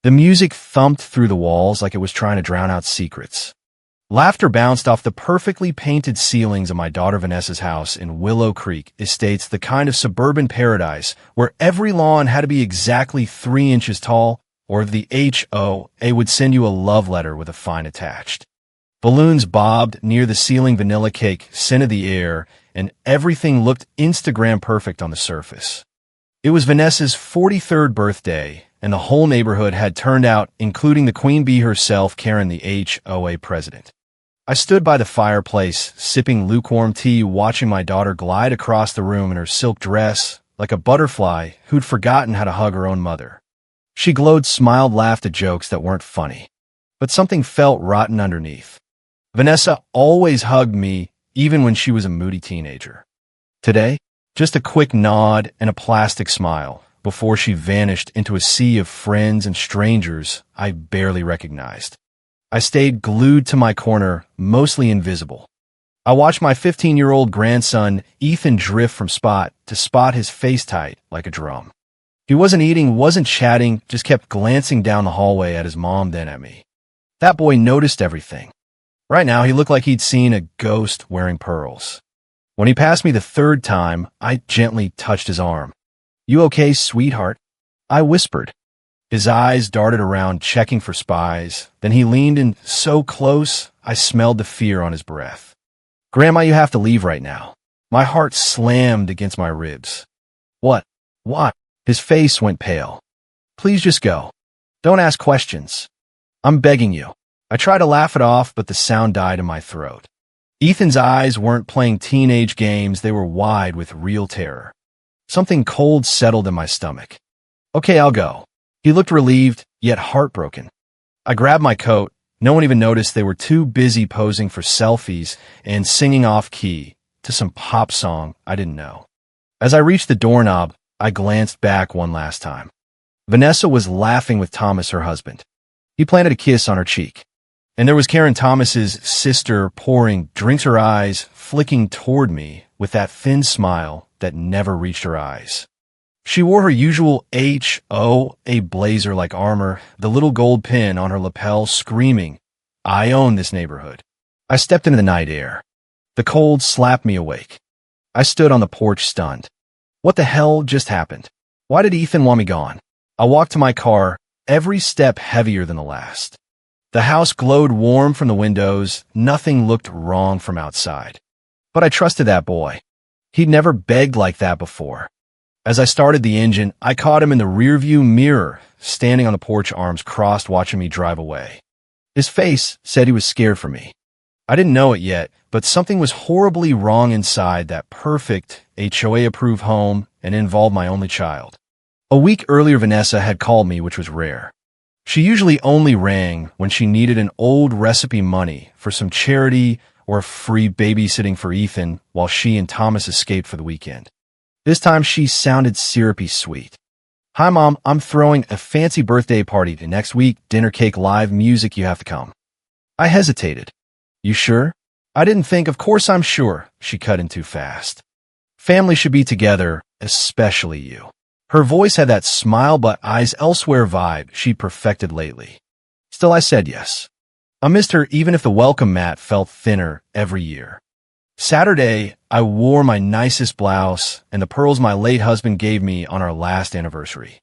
The music thumped through the walls like it was trying to drown out secrets. Laughter bounced off the perfectly painted ceilings of my daughter Vanessa's house in Willow Creek Estates, the kind of suburban paradise where every lawn had to be exactly 3 inches tall, or the HOA would send you a love letter with a fine attached. Balloons bobbed near the ceiling, vanilla cake scented the air, and everything looked Instagram perfect on the surface. It was Vanessa's 43rd birthday, and the whole neighborhood had turned out, including the queen bee herself, Karen, the HOA president. I stood by the fireplace, sipping lukewarm tea, watching my daughter glide across the room in her silk dress, like a butterfly who'd forgotten how to hug her own mother. She glowed, smiled, laughed at jokes that weren't funny, but something felt rotten underneath. Vanessa always hugged me, even when she was a moody teenager. Today, just a quick nod and a plastic smile before she vanished into a sea of friends and strangers I barely recognized. I stayed glued to my corner, mostly invisible. I watched my 15-year-old grandson, Ethan, drift from spot to spot, his face tight like a drum. He wasn't eating, wasn't chatting, just kept glancing down the hallway at his mom, then at me. That boy noticed everything. Right now, he looked like he'd seen a ghost wearing pearls. When he passed me the 3rd time, I gently touched his arm. "You okay, sweetheart?" I whispered. His eyes darted around, checking for spies. Then he leaned in so close, I smelled the fear on his breath. "Grandma, you have to leave right now." My heart slammed against my ribs. "What? Why?" His face went pale. "Please just go. Don't ask questions. I'm begging you." I tried to laugh it off, but the sound died in my throat. Ethan's eyes weren't playing teenage games, they were wide with real terror. Something cold settled in my stomach. "Okay, I'll go." He looked relieved, yet heartbroken. I grabbed my coat. No one even noticed. They were too busy posing for selfies and singing off-key to some pop song I didn't know. As I reached the doorknob, I glanced back one last time. Vanessa was laughing with Thomas, her husband. He planted a kiss on her cheek. And there was Karen, Thomas's sister, pouring drinks, her eyes flicking toward me with that thin smile that never reached her eyes. She wore her usual HOA blazer-like armor, the little gold pin on her lapel, screaming, "I own this neighborhood." I stepped into the night air. The cold slapped me awake. I stood on the porch, stunned. What the hell just happened? Why did Ethan want me gone? I walked to my car, every step heavier than the last. The house glowed warm from the windows. Nothing looked wrong from outside. But I trusted that boy. He'd never begged like that before. As I started the engine, I caught him in the rearview mirror, standing on the porch, arms crossed, watching me drive away. His face said he was scared for me. I didn't know it yet, but something was horribly wrong inside that perfect HOA-approved home and involved my only child. A week earlier, Vanessa had called me, which was rare. She usually only rang when she needed an old recipe money for some charity or free babysitting for Ethan while she and Thomas escaped for the weekend. This time she sounded syrupy sweet. "Hi, Mom, I'm throwing a fancy birthday party next week, dinner, cake, live music, you have to come." I hesitated. "You sure?" "I didn't think, of course I'm sure," she cut in too fast. "Family should be together, especially you." Her voice had that smile but eyes elsewhere vibe she'd perfected lately. Still, I said yes. I missed her even if the welcome mat felt thinner every year. Saturday, I wore my nicest blouse and the pearls my late husband gave me on our last anniversary.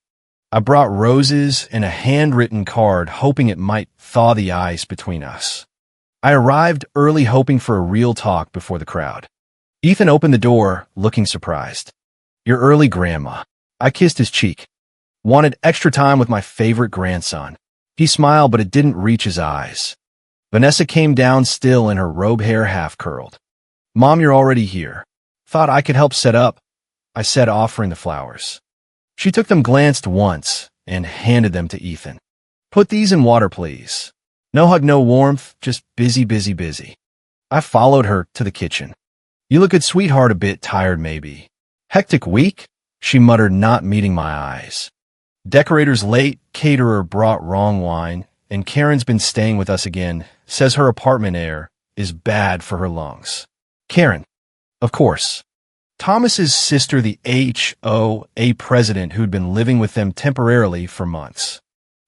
I brought roses and a handwritten card, hoping it might thaw the ice between us. I arrived early, hoping for a real talk before the crowd. Ethan opened the door, looking surprised. "You're early, Grandma." I kissed his cheek. "Wanted extra time with my favorite grandson." He smiled, but it didn't reach his eyes. Vanessa came down, still in her robe, hair half curled. "Mom, you're already here." "Thought I could help set up," I said, offering the flowers. She took them, glanced once, and handed them to Ethan. "Put these in water, please." No hug, no warmth, just busy, busy, busy. I followed her to the kitchen. "You look good, sweetheart, a bit tired maybe." "Hectic week?" she muttered, not meeting my eyes. "Decorators late, caterer brought wrong wine, and Karen's been staying with us again, says her apartment air is bad for her lungs." Karen. Of course. Thomas's sister, the HOA president, who'd been living with them temporarily for months.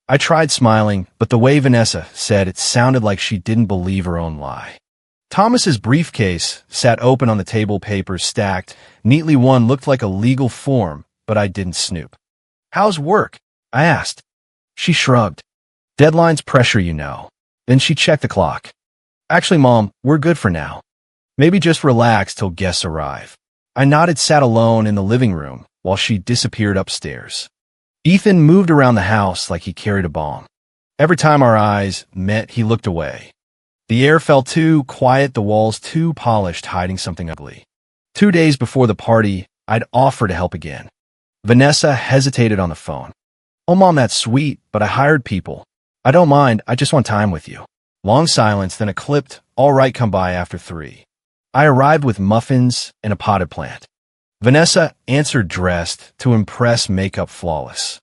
I tried smiling, but the way Vanessa said it sounded like she didn't believe her own lie. Thomas's briefcase sat open on the table, papers stacked. Neatly one looked like a legal form, but I didn't snoop. "How's work?" I asked. She shrugged. "Deadlines pressure, you know." Then she checked the clock. "Actually, Mom, we're good for now. Maybe just relax till guests arrive." I nodded, sat alone in the living room, while she disappeared upstairs. Ethan moved around the house like he carried a bomb. Every time our eyes met, he looked away. The air felt too quiet, the walls too polished, hiding something ugly. 2 days before the party, I'd offer to help again. Vanessa hesitated on the phone. "Oh, Mom, that's sweet, but I hired people. I don't mind, I just want time with you." Long silence, then a clipped, "All right, come by after 3. I arrived with muffins and a potted plant. Vanessa answered dressed to impress, makeup flawless.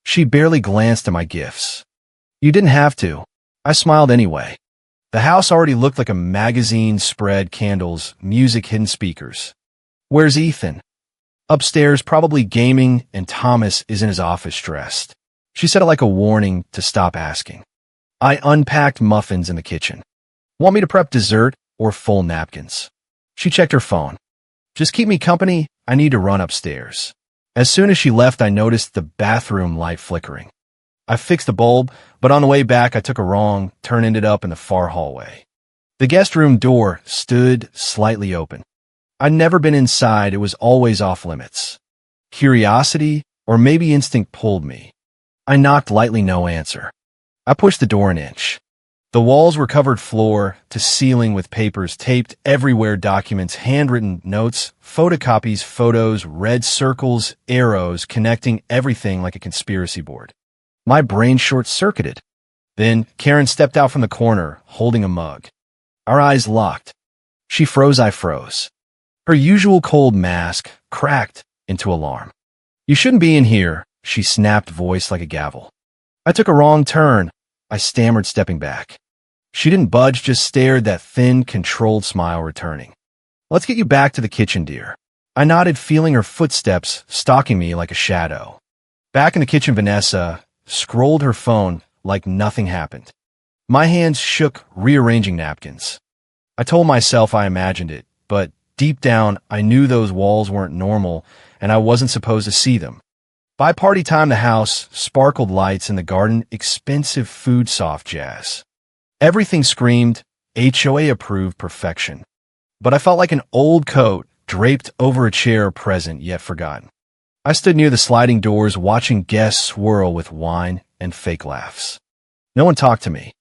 She barely glanced at my gifts. "You didn't have to." I smiled anyway. The house already looked like a magazine spread, candles, music, hidden speakers. "Where's Ethan?" "Upstairs, probably gaming, and Thomas is in his office dressed." She said it like a warning to stop asking. I unpacked muffins in the kitchen. "Want me to prep dessert or full napkins?" She checked her phone. "Just keep me company, I need to run upstairs." As soon as she left, I noticed the bathroom light flickering. I fixed the bulb, but on the way back I took a wrong turn, ended up in the far hallway. The guest room door stood slightly open. I'd never been inside, it was always off limits. Curiosity, or maybe instinct, pulled me. I knocked lightly, no answer. I pushed the door an inch. The walls were covered floor to ceiling with papers taped everywhere, documents, handwritten notes, photocopies, photos, red circles, arrows connecting everything like a conspiracy board. My brain short-circuited. Then Karen stepped out from the corner, holding a mug. Our eyes locked. She froze, I froze. Her usual cold mask cracked into alarm. "You shouldn't be in here," she snapped, voice like a gavel. "I took a wrong turn," I stammered, stepping back. She didn't budge, just stared, that thin, controlled smile returning. "Let's get you back to the kitchen, dear." I nodded, feeling her footsteps stalking me like a shadow. Back in the kitchen, Vanessa scrolled her phone like nothing happened. My hands shook, rearranging napkins. I told myself I imagined it, but deep down, I knew those walls weren't normal, and I wasn't supposed to see them. By party time, the house sparkled, lights in the garden, expensive food, soft jazz. Everything screamed HOA approved perfection. But I felt like an old coat draped over a chair, present yet forgotten. I stood near the sliding doors, watching guests swirl with wine and fake laughs. No one talked to me.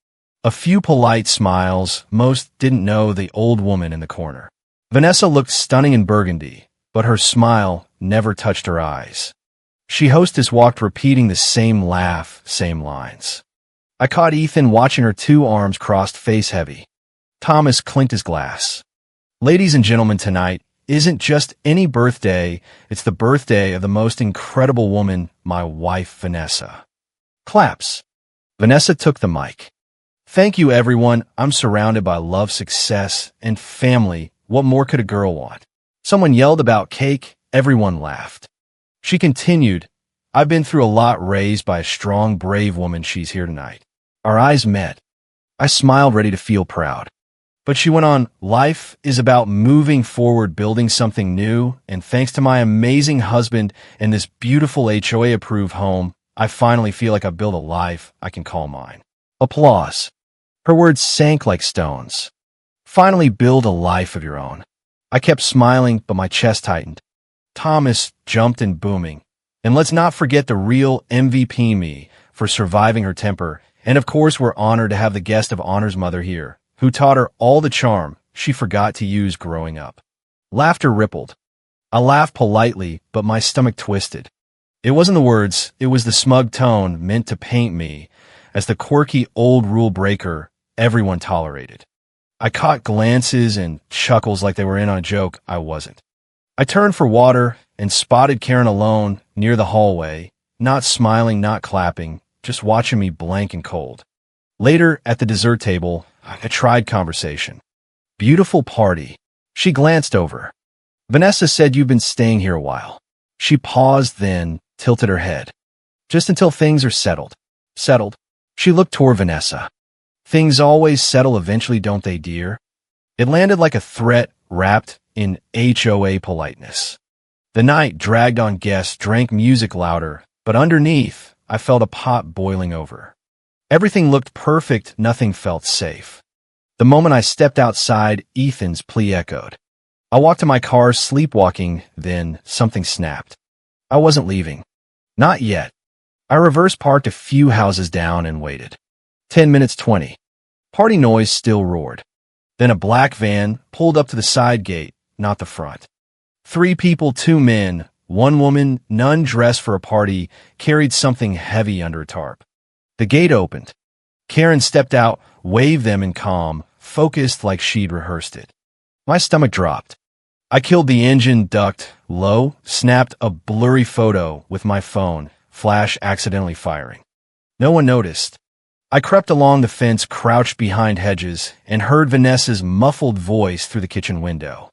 A few polite smiles, most didn't know the old woman in the corner. Vanessa looked stunning in burgundy, but her smile never touched her eyes. She hostess walked, repeating the same laugh, same lines. I caught Ethan watching her, 2 arms crossed, face heavy. Thomas clinked his glass. "Ladies and gentlemen, tonight isn't just any birthday, it's the birthday of the most incredible woman, my wife, Vanessa." Claps. Vanessa took the mic. "Thank you, everyone. I'm surrounded by love, success, and family. What more could a girl want?" Someone yelled about cake. Everyone laughed. She continued, "I've been through a lot, raised by a strong, brave woman. She's here tonight." Our eyes met. I smiled, ready to feel proud. But she went on, "Life is about moving forward, building something new, and thanks to my amazing husband and this beautiful HOA-approved home, I finally feel like I've built a life I can call mine." Applause. Her words sank like stones. "Finally build a life of your own." I kept smiling, but my chest tightened. Thomas jumped in, booming. "And let's not forget the real MVP, me, for surviving her temper. And of course, we're honored to have the guest of honor's mother here, who taught her all the charm she forgot to use growing up." Laughter rippled. I laughed politely, but my stomach twisted. It wasn't the words, it was the smug tone meant to paint me as the quirky old rule breaker everyone tolerated. I caught glances and chuckles like they were in on a joke. I wasn't. I turned for water and spotted Karen alone near the hallway, not smiling, not clapping, just watching me, blank and cold. Later, at the dessert table, I tried conversation. "Beautiful party." She glanced over. "Vanessa said you've been staying here a while." She paused, then tilted her head. "Just until things are settled." Settled. She looked toward Vanessa. Things always settle eventually, don't they, dear? It landed like a threat wrapped in HOA politeness. The night dragged on. Guests drank music louder, but underneath, I felt a pot boiling over. Everything looked perfect, nothing felt safe. The moment I stepped outside, Ethan's plea echoed. I walked to my car, sleepwalking, then something snapped. I wasn't leaving. Not yet. I reverse parked a few houses down and waited. 10 minutes, 20. Party noise still roared. Then a black van pulled up to the side gate, not the front. 3 people, 2 men, 1 woman, none dressed for a party, carried something heavy under a tarp. The gate opened. Karen stepped out, waved them in calm, focused like she'd rehearsed it. My stomach dropped. I killed the engine, ducked low, snapped a blurry photo with my phone, flash accidentally firing. No one noticed. I crept along the fence, crouched behind hedges, and heard Vanessa's muffled voice through the kitchen window.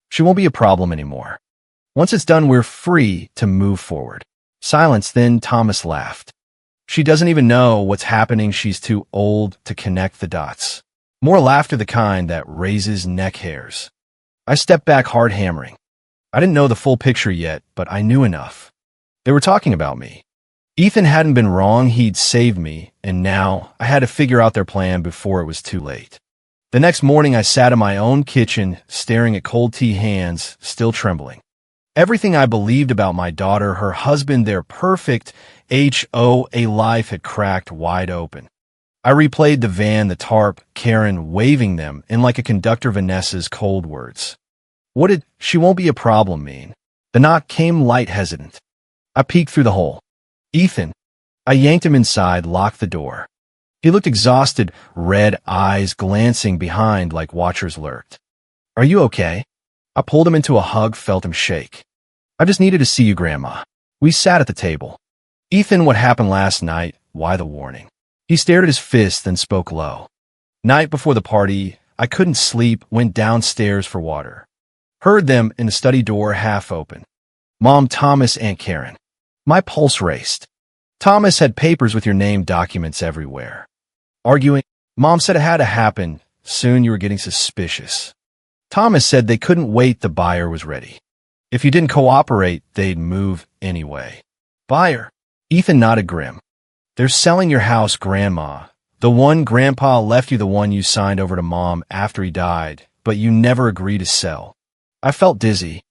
She won't be a problem anymore. Once it's done, we're free to move forward. Silence, then Thomas laughed. She doesn't even know what's happening. She's too old to connect the dots. More laughter, the kind that raises neck hairs. I stepped back, hard hammering. I didn't know the full picture yet, but I knew enough. They were talking about me. Ethan hadn't been wrong, he'd saved me, and now I had to figure out their plan before it was too late. The next morning I sat in my own kitchen, staring at cold tea, hands still trembling. Everything I believed about my daughter, her husband, their perfect HOA life had cracked wide open. I replayed the van, the tarp, Karen waving them, and like a conductor, Vanessa's cold words. What did "she won't be a problem" mean? The knock came light, hesitant. I peeked through the hole. Ethan. I yanked him inside, locked the door. He looked exhausted, red eyes glancing behind like watchers lurked. Are you okay? I pulled him into a hug, felt him shake. I just needed to see you, Grandma. We sat at the table. Ethan, what happened last night? Why the warning? He stared at his fist, then spoke low. Night before the party, I couldn't sleep, went downstairs for water. Heard them in the study door half open. Mom, Thomas, Aunt Karen. My pulse raced. Thomas had papers with your name, documents everywhere. Arguing. Mom said it had to happen. Soon you were getting suspicious. Thomas said they couldn't wait, the buyer was ready. If you didn't cooperate, they'd move anyway. Buyer. Ethan nodded grim. They're selling your house, Grandma. The one Grandpa left you, the one you signed over to Mom after he died, but you never agreed to sell. I felt dizzy.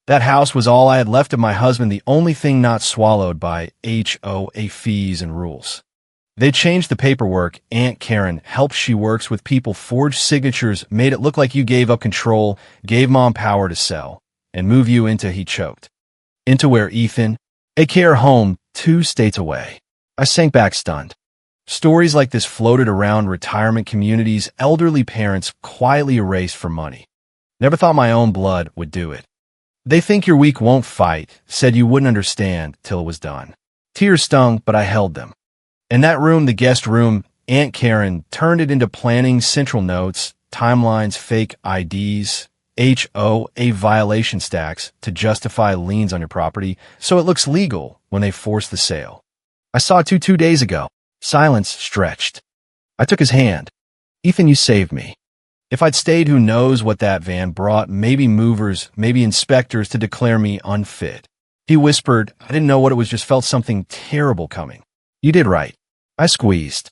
That house was all I had left of my husband, the only thing not swallowed by HOA fees and rules. They changed the paperwork. Aunt Karen helped. She works with people, forged signatures, made it look like you gave up control, gave Mom power to sell, and move you into, he choked. Into where, Ethan? A care home, 2 states away. I sank back, stunned. Stories like this floated around retirement communities, elderly parents quietly erased for money. Never thought my own blood would do it. They think you're weak, won't fight, said you wouldn't understand till it was done. Tears stung, but I held them. In that room, the guest room, Aunt Karen turned it into planning, central notes, timelines, fake IDs, HOA violation stacks to justify liens on your property so it looks legal when they force the sale. I saw it 2 days ago. Silence stretched. I took his hand. Ethan, you saved me. If I'd stayed, who knows what that van brought, maybe movers, maybe inspectors to declare me unfit. He whispered, I didn't know what it was, just felt something terrible coming. You did right. I squeezed.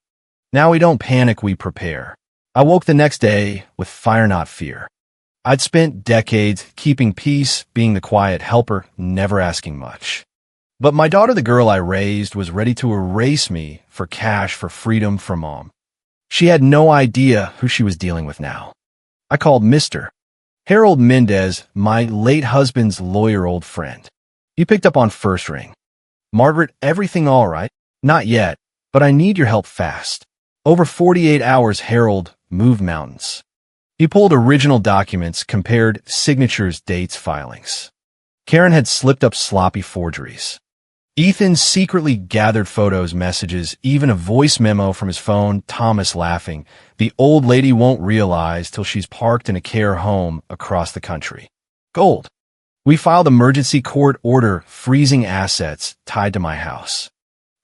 Now we don't panic, we prepare. I woke the next day with fire, not fear. I'd spent decades keeping peace, being the quiet helper, never asking much. But my daughter, the girl I raised, was ready to erase me for cash, for freedom, for Mom. She had no idea who she was dealing with now. I called Mr. Harold Mendez, my late husband's lawyer, old friend. He picked up on first ring. Margaret, everything all right? Not yet, but I need your help fast. Over 48 hours, Harold moved mountains. He pulled original documents, compared signatures, dates, filings. Karen had slipped up sloppy forgeries. Ethan secretly gathered photos, messages, even a voice memo from his phone. Thomas laughing. The old lady won't realize till she's parked in a care home across the country. Gold. We filed emergency court order freezing assets tied to my house.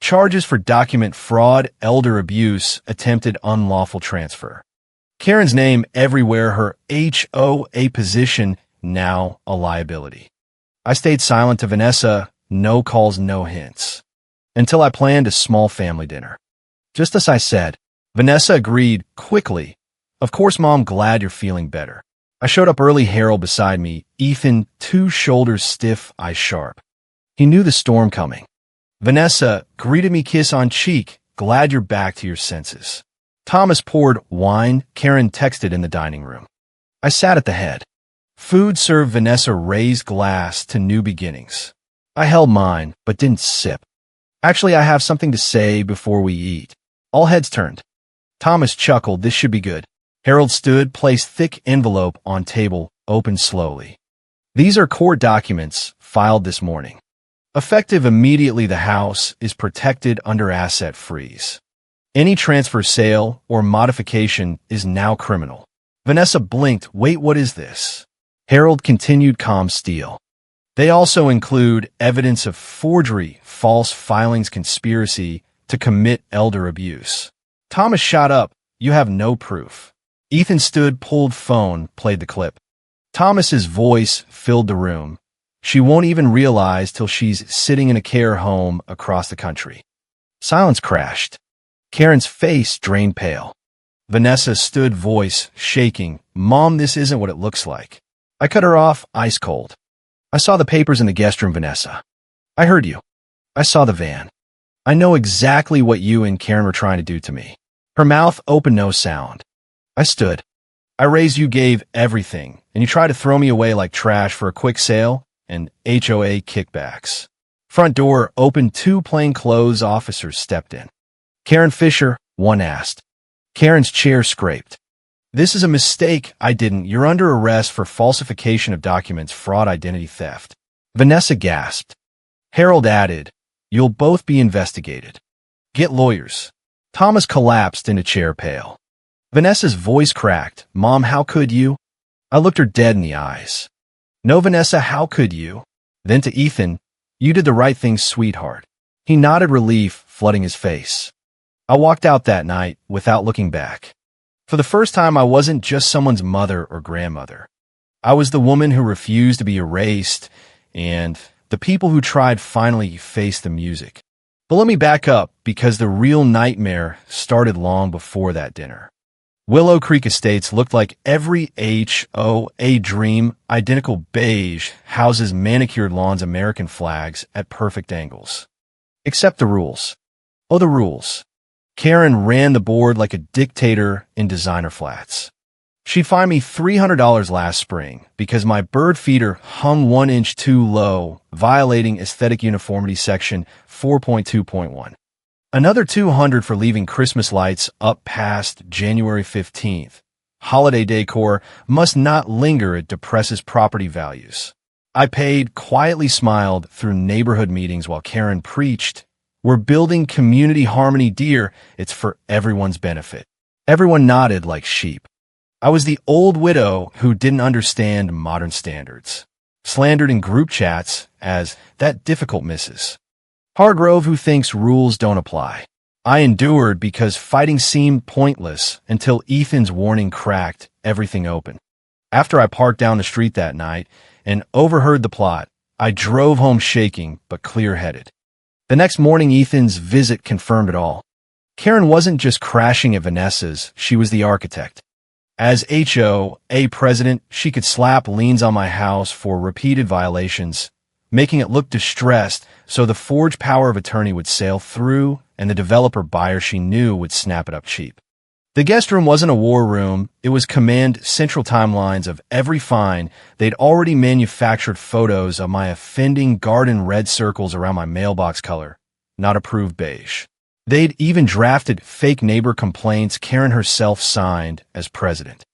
Charges for document fraud, elder abuse, attempted unlawful transfer. Karen's name everywhere, her HOA position now a liability. I stayed silent to Vanessa, no calls, no hints, until I planned a small family dinner. Just as I said, Vanessa agreed quickly. Of course, Mom, glad you're feeling better. I showed up early, Harold beside me, Ethan, 2 shoulders stiff, eyes sharp. He knew the storm coming. Vanessa greeted me, kiss on cheek, glad you're back to your senses. Thomas poured wine, Karen texted in the dining room. I sat at the head. Food served, Vanessa raised glass to new beginnings. I held mine, but didn't sip. Actually, I have something to say before we eat. All heads turned. Thomas chuckled, this should be good. Harold stood, placed thick envelope on table, opened slowly. These are court documents, filed this morning. Effective immediately, the house is protected under asset freeze. Any transfer, sale, or modification is now criminal. Vanessa blinked, wait, what is this? Harold continued, calm steel. They also include evidence of forgery, false filings, conspiracy to commit elder abuse. Thomas shot up, you have no proof. Ethan stood, pulled phone, played the clip. Thomas's voice filled the room. She won't even realize till she's sitting in a care home across the country. Silence crashed. Karen's face drained pale. Vanessa stood, voice shaking. Mom, this isn't what it looks like. I cut her off, ice cold. I saw the papers in the guest room, Vanessa. I heard you. I saw the van. I know exactly what you and Karen were trying to do to me. Her mouth open, no sound. I stood. I raised, you gave everything, and you tried to throw me away like trash for a quick sale and HOA kickbacks. Front door opened, 2 plainclothes officers stepped in. Karen Fisher, one asked. Karen's chair scraped. This is a mistake. I didn't. You're under arrest for falsification of documents, fraud, identity theft. Vanessa gasped. Harold added, you'll both be investigated. Get lawyers. Thomas collapsed in a chair, pale. Vanessa's voice cracked. Mom, how could you? I looked her dead in the eyes. No, Vanessa, how could you? Then to Ethan, you did the right thing, sweetheart. He nodded, relief flooding his face. I walked out that night without looking back. For the first time, I wasn't just someone's mother or grandmother. I was the woman who refused to be erased, and the people who tried finally faced the music. But let me back up, because the real nightmare started long before that dinner. Willow Creek Estates looked like every HOA dream, identical beige, houses, manicured lawns, American flags at perfect angles. Except the rules. Oh, the rules. Karen ran the board like a dictator in designer flats. She fined me $300 last spring because my bird feeder hung 1 inch too low, violating aesthetic uniformity section 4.2.1. Another $200 for leaving Christmas lights up past January 15th. Holiday decor must not linger, it depresses property values. I paid, quietly smiled through neighborhood meetings while Karen preached, we're building community harmony, dear. It's for everyone's benefit. Everyone nodded like sheep. I was the old widow who didn't understand modern standards. Slandered in group chats as that difficult Mrs. Hargrove who thinks rules don't apply. I endured because fighting seemed pointless until Ethan's warning cracked everything open. After I parked down the street that night and overheard the plot, I drove home shaking but clear-headed. The next morning, Ethan's visit confirmed it all. Karen wasn't just crashing at Vanessa's, she was the architect. As HOA president, she could slap liens on my house for repeated violations, making it look distressed so the forged power of attorney would sail through and the developer buyer she knew would snap it up cheap. The guest room wasn't a war room, it was command central timelines of every fine. They'd already manufactured photos of my offending garden red circles around my mailbox color, not approved beige. They'd even drafted fake neighbor complaints Karen herself signed as president.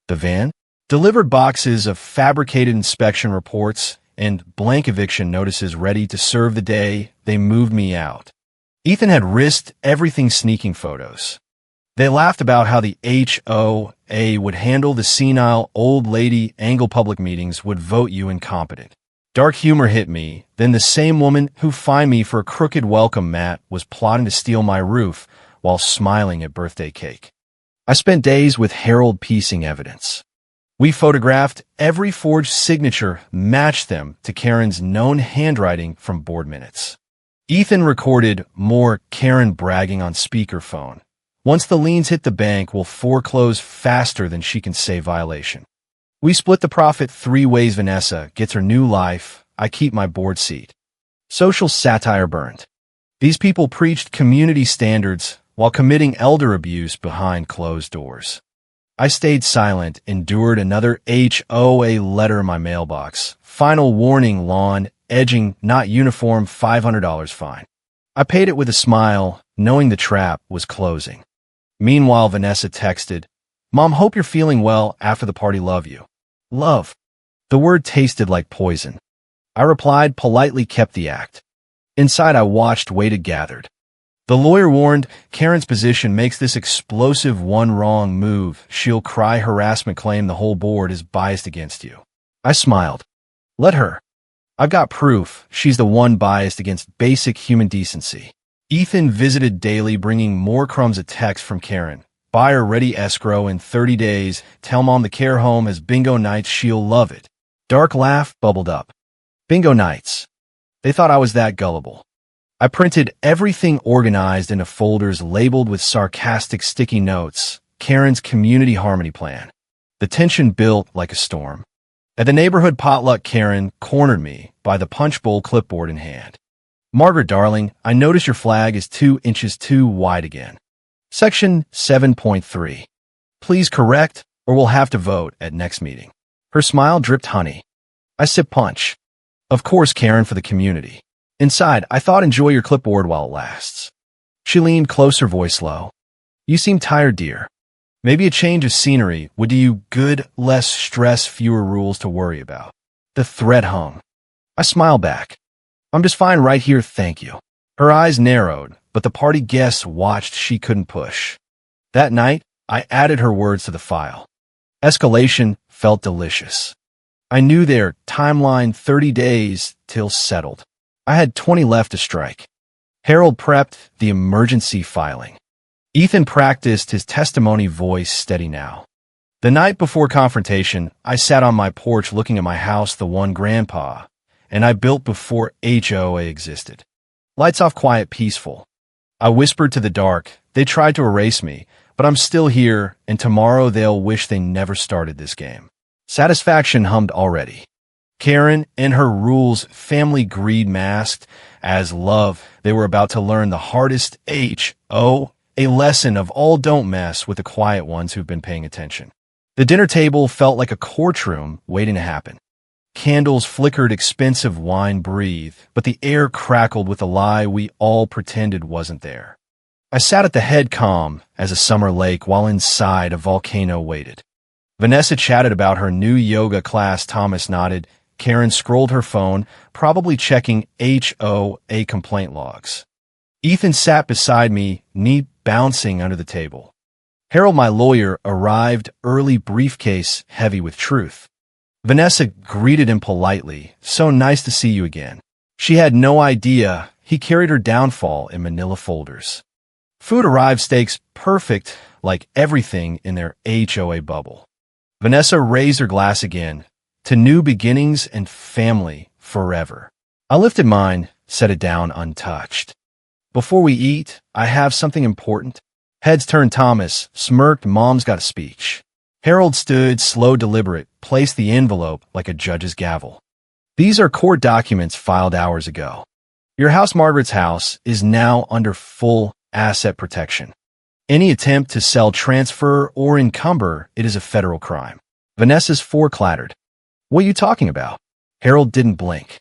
The van delivered boxes of fabricated inspection reports and blank eviction notices ready to serve the day they moved me out. Ethan had risked everything sneaking photos. They laughed about how the HOA would handle the senile old lady angle public meetings would vote you incompetent. Dark humor hit me. Then the same woman who fined me for a crooked welcome mat was plotting to steal my roof while smiling at birthday cake. I spent days with Harold piecing evidence. We photographed every forged signature, matched them to Karen's known handwriting from board minutes. Ethan recorded more Karen bragging on speakerphone. Once the liens hit the bank, we'll foreclose faster than she can say violation. We split the profit 3 ways. Vanessa gets her new life. I keep my board seat. Social satire burned. These people preached community standards while committing elder abuse behind closed doors. I stayed silent, endured another HOA letter in my mailbox. Final warning, lawn, edging, not uniform, $500 fine. I paid it with a smile, knowing the trap was closing. Meanwhile, Vanessa texted, "Mom, hope you're feeling well after the party. Love you." Love. The word tasted like poison. I replied, politely kept the act. Inside, I watched, waited, gathered. The lawyer warned, Karen's position makes this explosive one wrong move. She'll cry harassment claim, the whole board is biased against you. I smiled. Let her. I've got proof. She's the one biased against basic human decency. Ethan visited daily, bringing more crumbs of text from Karen. Buyer ready escrow in 30 days. Tell Mom the care home has bingo nights. She'll love it. Dark laugh bubbled up. Bingo nights. They thought I was that gullible. I printed everything organized into folders labeled with sarcastic sticky notes. Karen's community harmony plan. The tension built like a storm. At the neighborhood potluck, Karen cornered me by the punch bowl, clipboard in hand. Margaret, darling, I notice your flag is 2 inches too wide again. Section 7.3. Please correct, or we'll have to vote at next meeting. Her smile dripped honey. I sipped punch. Of course, Karen, for the community. Inside, I thought, enjoy your clipboard while it lasts. She leaned closer, voice low. You seem tired, dear. Maybe a change of scenery would do you good, less stress, fewer rules to worry about. The thread hung. I smiled back. I'm just fine right here, thank you. Her eyes narrowed, but the party guests watched. She couldn't push. That night, I added her words to the file. Escalation felt delicious. I knew their timeline, 30 days till settled. I had 20 left to strike. Harold prepped the emergency filing. Ethan practiced his testimony, voice steady now. The night before confrontation, I sat on my porch looking at my house, the one Grandpa and I built before HOA existed. Lights off, quiet, peaceful. I whispered to the dark. They tried to erase me, but I'm still here, and tomorrow they'll wish they never started this game. Satisfaction hummed already. Karen and her rules, family greed masked as love. They were about to learn the hardest HO, a lesson of all. Don't mess with the quiet ones who've been paying attention. The dinner table felt like a courtroom waiting to happen. Candles flickered, expensive wine breathed, but the air crackled with a lie we all pretended wasn't there. I sat at the head, calm as a summer lake, while inside a volcano waited. Vanessa chatted about her new yoga class. Thomas nodded. Karen scrolled her phone, probably checking HOA complaint logs. Ethan sat beside me, knee bouncing under the table. Harold, my lawyer, arrived early, briefcase heavy with truth. Vanessa greeted him politely. So nice to see you again. She had no idea he carried her downfall in manila folders. Food arrived, steaks perfect, like everything in their HOA bubble. Vanessa raised her glass again. To new beginnings and family forever. I lifted mine, set it down untouched. Before we eat, I have something important. Heads turned. Thomas smirked. Mom's got a speech. Harold stood, slow, deliberate, placed the envelope like a judge's gavel. These are court documents filed hours ago. Your house, Margaret's house, is now under full asset protection. Any attempt to sell, transfer, or encumber it is a federal crime. Vanessa's four clattered. What are you talking about? Harold didn't blink.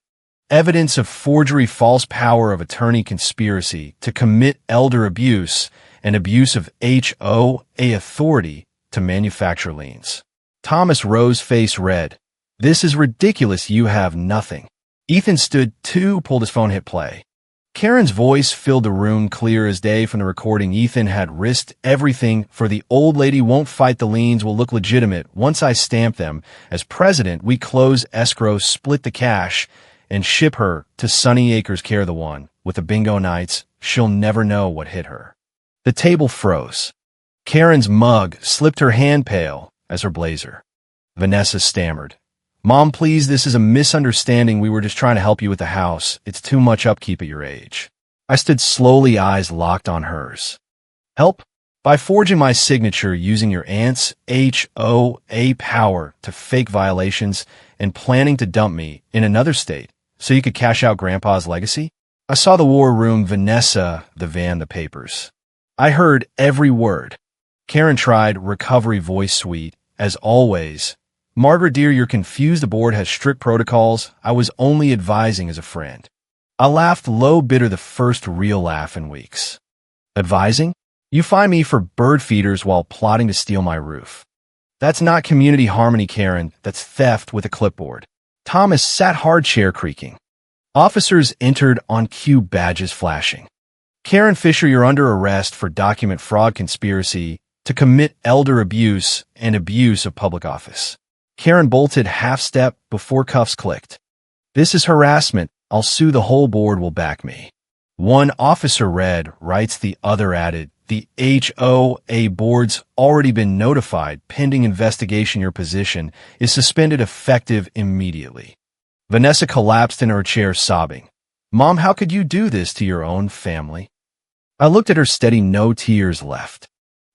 Evidence of forgery, false power of attorney, conspiracy to commit elder abuse, and abuse of HOA authority to manufacture liens. Thomas rose, face red. This is ridiculous. You have nothing. Ethan stood too, pulled his phone, hit play. Karen's voice filled the room clear as day from the recording. Ethan had risked everything for the old lady won't fight the liens will look legitimate. Once I stamp them as president, we close escrow, split the cash, and ship her to Sunny Acres Care the One. With the bingo nights, she'll never know what hit her. The table froze. Karen's mug slipped her hand pale as her blazer. Vanessa stammered. Mom, please, this is a misunderstanding. We were just trying to help you with the house. It's too much upkeep at your age. I stood slowly, eyes locked on hers. Help? By forging my signature using your aunt's HOA power to fake violations and planning to dump me in another state so you could cash out Grandpa's legacy? I saw the war room, Vanessa, the van, the papers. I heard every word. Karen tried, recovery voice sweet, as always. Margaret, dear, you're confused. The board has strict protocols. I was only advising as a friend. I laughed low, bitter, the first real laugh in weeks. Advising? You fine me for bird feeders while plotting to steal my roof. That's not community harmony, Karen. That's theft with a clipboard. Thomas sat hard, chair creaking. Officers entered on cue, badges flashing. Karen Fisher, you're under arrest for document fraud, conspiracy to commit elder abuse and abuse of public office. Karen bolted half-step before cuffs clicked. This is harassment. I'll sue. The whole board will back me. One officer read, writes, the other added, the HOA board's already been notified. Pending investigation. Your position is suspended effective immediately. Vanessa collapsed in her chair, sobbing. Mom, how could you do this to your own family? I looked at her steady, no tears left.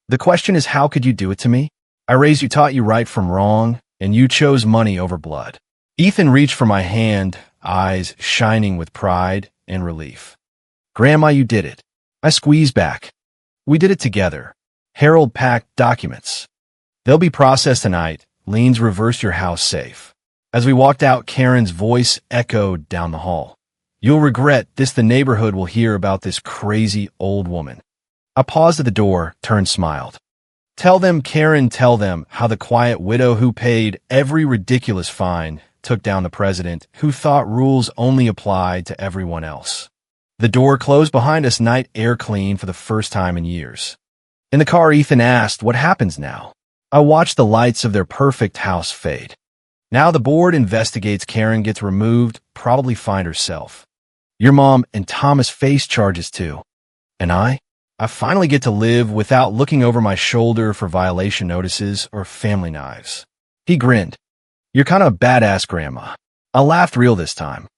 The question is, how could you do it to me? I raised you, taught you right from wrong, and you chose money over blood. Ethan reached for my hand, eyes shining with pride and relief. Grandma, you did it. I squeezed back. We did it together. Harold packed documents. They'll be processed tonight. Liens reverse, your house safe. As we walked out, Karen's voice echoed down the hall. You'll regret this. The neighborhood will hear about this crazy old woman. I paused at the door, turned, smiled. Tell them, Karen, tell them how the quiet widow who paid every ridiculous fine took down the president who thought rules only applied to everyone else. The door closed behind us, night air clean for the first time in years. In the car, Ethan asked, what happens now? I watched the lights of their perfect house fade. Now the board investigates. Karen gets removed, probably fined herself. Your mom and Thomas face charges too. And I finally get to live without looking over my shoulder for violation notices or family knives. He grinned. You're kind of a badass, Grandma. I laughed, real this time.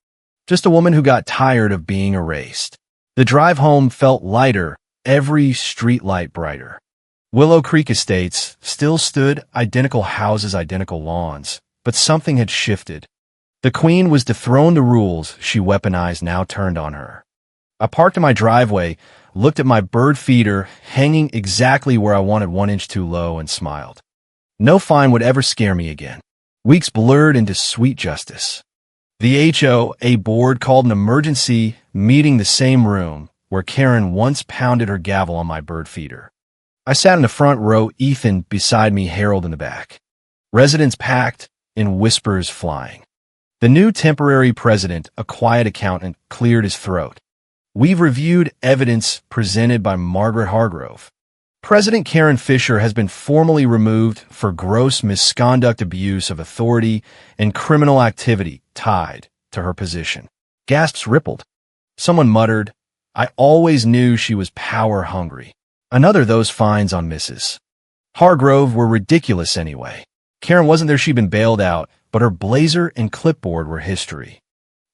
Just a woman who got tired of being erased. The drive home felt lighter, every streetlight brighter. Willow Creek Estates still stood, identical houses, identical lawns, but something had shifted. The queen was dethroned. The rules she weaponized now turned on her. I parked in my driveway, looked at my bird feeder hanging exactly where I wanted, 1 inch too low, and smiled. No fine would ever scare me again. Weeks blurred into sweet justice. The HOA board called an emergency meeting, the same room where Karen once pounded her gavel on my bird feeder. I sat in the front row, Ethan beside me, Harold in the back. Residents packed and whispers flying. The new temporary president, a quiet accountant, cleared his throat. We've reviewed evidence presented by Margaret Hargrove. President Karen Fisher has been formally removed for gross misconduct, abuse of authority, and criminal activity tied to her position. Gasps rippled. Someone muttered, I always knew she was power hungry. Another, those fines on Mrs. Hargrove were ridiculous anyway. Karen wasn't there, she'd been bailed out, but her blazer and clipboard were history.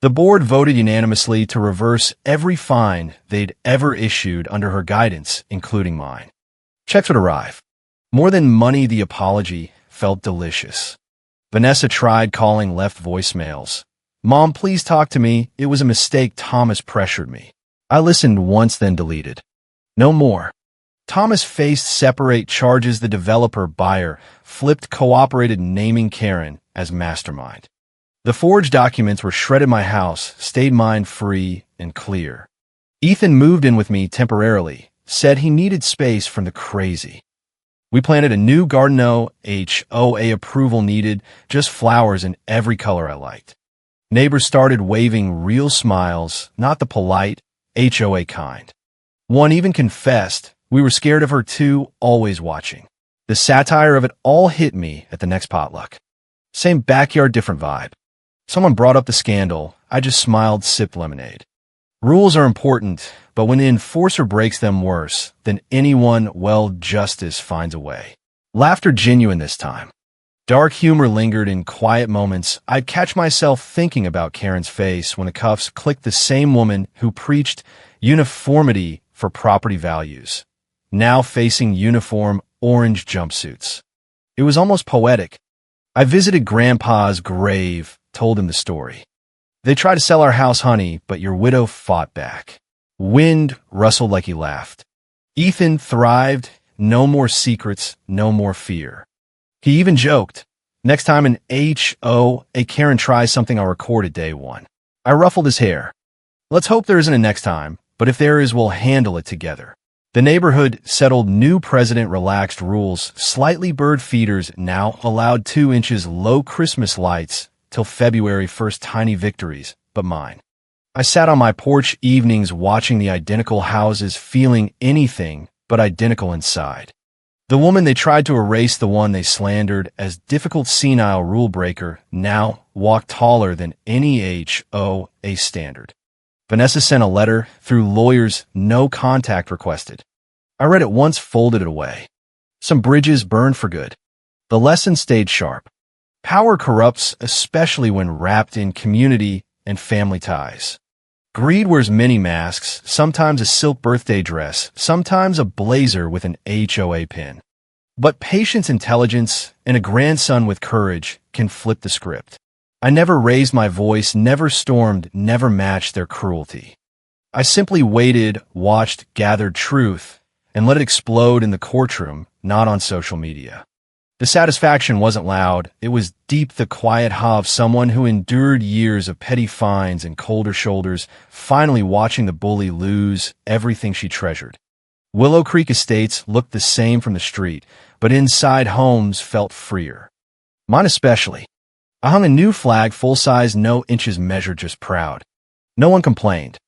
The board voted unanimously to reverse every fine they'd ever issued under her guidance, including mine. Checks would arrive. More than money, the apology felt delicious. Vanessa tried calling, left voicemails. Mom, please talk to me. It was a mistake. Thomas pressured me. I listened once, then deleted. No more. Thomas faced separate charges. The developer buyer flipped, cooperated, naming Karen as mastermind. The forged documents were shredded. My house stayed mine, free and clear. Ethan moved in with me temporarily, said he needed space from the crazy. We planted a new garden. No HOA approval needed, just flowers in every color I liked. Neighbors started waving, real smiles, not the polite HOA kind. One even confessed we were scared of her too, always watching. The satire of it all hit me at the next potluck. Same backyard, different vibe. Someone brought up the scandal. I just smiled, sipped lemonade. Rules are important, but when the enforcer breaks them worse than anyone, well, justice finds a way. Laughter genuine this time. Dark humor lingered in quiet moments. I'd catch myself thinking about Karen's face when the cuffs clicked, the same woman who preached uniformity for property values, now facing uniform orange jumpsuits. It was almost poetic. I visited Grandpa's grave, told him the story. They tried to sell our house, honey, but your widow fought back. Wind rustled like he laughed. Ethan thrived. No more secrets, no more fear. He even joked, next time an HOA Karen tries something, I'll record it day one. I ruffled his hair. Let's hope there isn't a next time, but if there is, we'll handle it together. The neighborhood settled. New president relaxed rules. Slightly bird feeders now allowed 2 inches low Christmas lights till February 1st. Tiny victories, but mine. I sat on my porch evenings watching the identical houses, feeling anything but identical inside. The woman they tried to erase, the one they slandered as difficult senile rule breaker, now walked taller than any HOA standard. Vanessa sent a letter through lawyers, no contact requested. I read it once, folded it away. Some bridges burned for good. The lesson stayed sharp. Power corrupts, especially when wrapped in community and family ties. Greed wears many masks, sometimes a silk birthday dress, sometimes a blazer with an HOA pin. But patience, intelligence, and a grandson with courage can flip the script. I never raised my voice, never stormed, never matched their cruelty. I simply waited, watched, gathered truth, and let it explode in the courtroom, not on social media. The satisfaction wasn't loud, it was deep, the quiet ha of someone who endured years of petty fines and colder shoulders, finally watching the bully lose everything she treasured. Willow Creek estates looked the same from the street, but inside homes felt freer. Mine especially. I hung a new flag, full size, no inches measured, just proud. No one complained.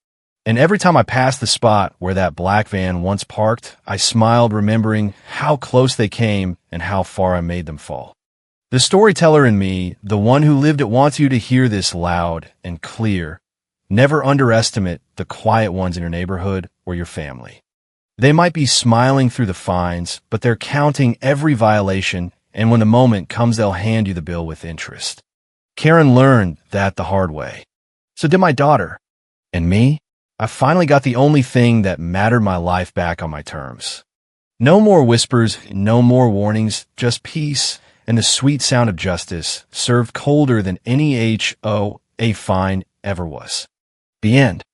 And every time I passed the spot where that black van once parked, I smiled, remembering how close they came and how far I made them fall. The storyteller in me, the one who lived it, wants you to hear this loud and clear. Never underestimate the quiet ones in your neighborhood or your family. They might be smiling through the fines, but they're counting every violation, and when the moment comes, they'll hand you the bill with interest. Karen learned that the hard way. So did my daughter. And me? I finally got the only thing that mattered, my life back on my terms. No more whispers, no more warnings, just peace and the sweet sound of justice, served colder than any HOA fine ever was. The end.